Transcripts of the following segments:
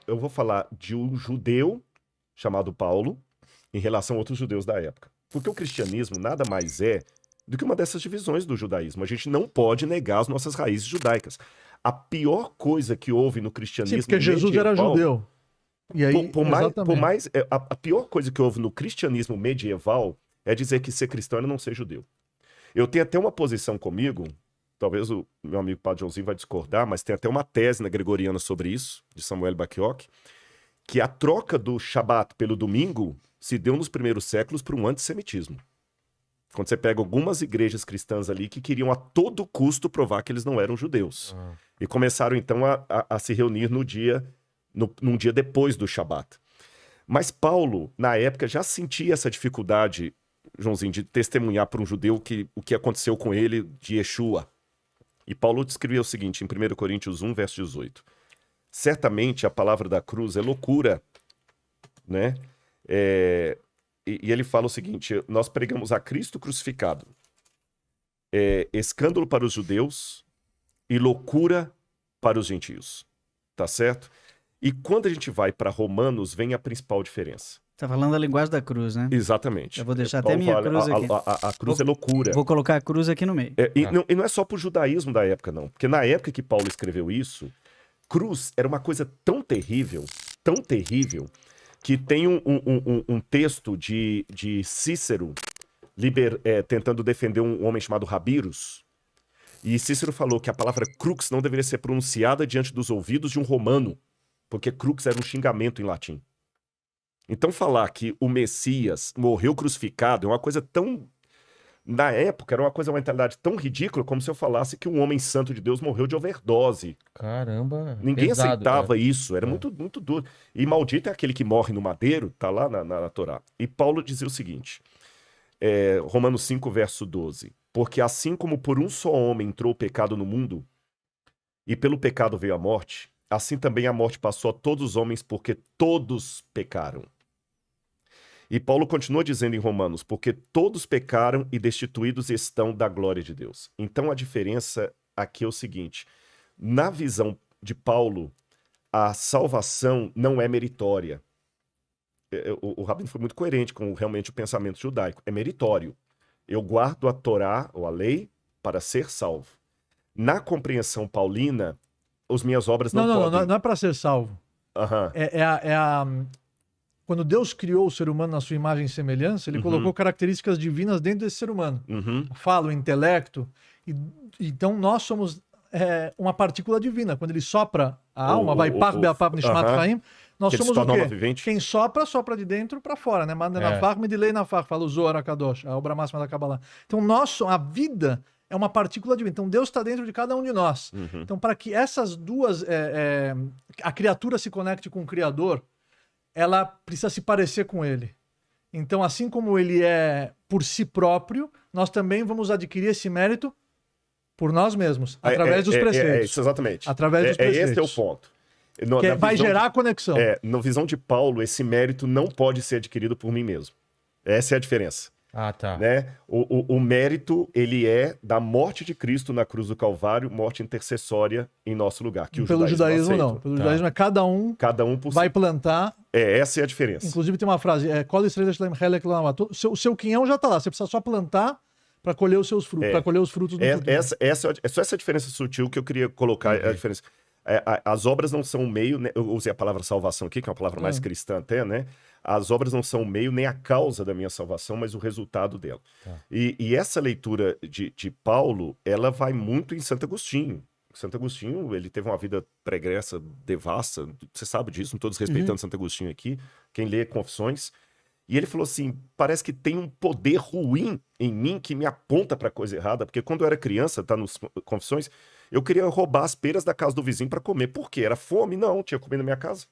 eu vou falar de um judeu chamado Paulo em relação a outros judeus da época. Porque o cristianismo nada mais é do que uma dessas divisões do judaísmo. A gente não pode negar as nossas raízes judaicas. A pior coisa que houve no cristianismo Sim, porque Jesus era judeu. E aí, a pior coisa que houve no cristianismo medieval é dizer que ser cristão era não ser judeu. Eu tenho até uma posição comigo, talvez o meu amigo Padre Joãozinho vai discordar, mas tem até uma tese na Gregoriana sobre isso, de Samuel Bacchiocchi, que a troca do Shabat pelo domingo se deu nos primeiros séculos por um antissemitismo. Quando você pega algumas igrejas cristãs ali que queriam a todo custo provar que eles não eram judeus. E começaram então a se reunir num dia depois do Shabat. Mas Paulo, na época, já sentia essa dificuldade, Joãozinho, de testemunhar para um judeu o que aconteceu com ele de Yeshua. E Paulo descreveu o seguinte, em 1 Coríntios 1, verso 18. Certamente a palavra da cruz é loucura, né? E ele fala o seguinte, nós pregamos a Cristo crucificado, escândalo para os judeus e loucura para os gentios, tá certo? E quando a gente vai para Romanos, vem a principal diferença. Tá falando da linguagem da cruz, né? Exatamente. Eu vou deixar até minha cruz aqui. A cruz é loucura. Vou colocar a cruz aqui no meio. E não é só pro judaísmo da época, não. Porque na época que Paulo escreveu isso, cruz era uma coisa tão terrível, que tem um texto de Cícero tentando defender um homem chamado Rabirus. E Cícero falou que a palavra crux não deveria ser pronunciada diante dos ouvidos de um romano, porque crux era um xingamento em latim. Então falar que o Messias morreu crucificado é uma coisa tão... Na época era uma mentalidade tão ridícula como se eu falasse que um homem santo de Deus morreu de overdose. Caramba. Ninguém pesado, aceitava isso, era muito, muito duro. E maldito é aquele que morre no madeiro, tá lá na Torá. E Paulo dizia o seguinte, Romanos 5, verso 12. Porque assim como por um só homem entrou o pecado no mundo, e pelo pecado veio a morte, assim também a morte passou a todos os homens, porque todos pecaram. E Paulo continua dizendo em Romanos, porque todos pecaram e destituídos estão da glória de Deus. Então a diferença aqui é o seguinte, na visão de Paulo, a salvação não é meritória. O Rabino foi muito coerente com realmente o pensamento judaico. É meritório. Eu guardo a Torá, ou a lei, para ser salvo. Na compreensão paulina, as minhas obras não podem... Não é para ser salvo. Quando Deus criou o ser humano na sua imagem e semelhança, ele colocou características divinas dentro desse ser humano. Fala, o intelecto. Então nós somos uma partícula divina. Quando ele sopra a alma, vai pach be'apach nishmat chaim, nós somos o quê? Quem sopra, sopra de dentro para fora, né? Manda na fach, medilei na fach, fala o Zohar HaKadosh, a obra máxima da Kabbalah. Então a vida é uma partícula divina. Então Deus está dentro de cada um de nós. Então para que essas duas, a criatura se conecte com o Criador, ela precisa se parecer com ele. Então, assim como ele é por si próprio, nós também vamos adquirir esse mérito por nós mesmos, através dos preceitos. Isso, exatamente. Através dos preceitos. Esse é o ponto. Vai gerar a conexão. Na visão de Paulo, esse mérito não pode ser adquirido por mim mesmo. Essa é a diferença. Ah, tá. Né? O mérito, ele é da morte de Cristo na cruz do Calvário, morte intercessória em nosso lugar. Que Pelo judaísmo não. Pelo judaísmo é cada um por vai si. Plantar. Essa é a diferença. Inclusive tem uma frase, o seu quinhão já está lá, você precisa só plantar para colher os seus frutos, para colher os frutos do futuro. É só essa diferença sutil que eu queria colocar, a diferença. As obras não são o meio, né? Eu usei a palavra salvação aqui, que é uma palavra mais cristã até, né? As obras não são o meio nem a causa da minha salvação, mas o resultado dela. E essa leitura de Paulo, ela vai muito em Santo Agostinho. Santo Agostinho, ele teve uma vida pregressa, devassa, você sabe disso, não estou desrespeitando Santo Agostinho aqui, quem lê Confissões. E ele falou assim, parece que tem um poder ruim em mim que me aponta para coisa errada, porque quando eu era criança, tá nos Confissões, eu queria roubar as peras da casa do vizinho para comer. Por quê? Era fome? Não, tinha comida na minha casa.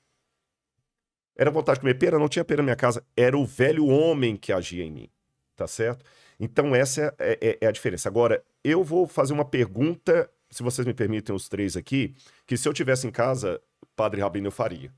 Era vontade de comer pera? Não tinha pera na minha casa. Era o velho homem que agia em mim, tá certo? Então essa é a diferença. Agora, eu vou fazer uma pergunta, se vocês me permitem os três aqui, que se eu tivesse em casa, Padre Rabino, eu faria.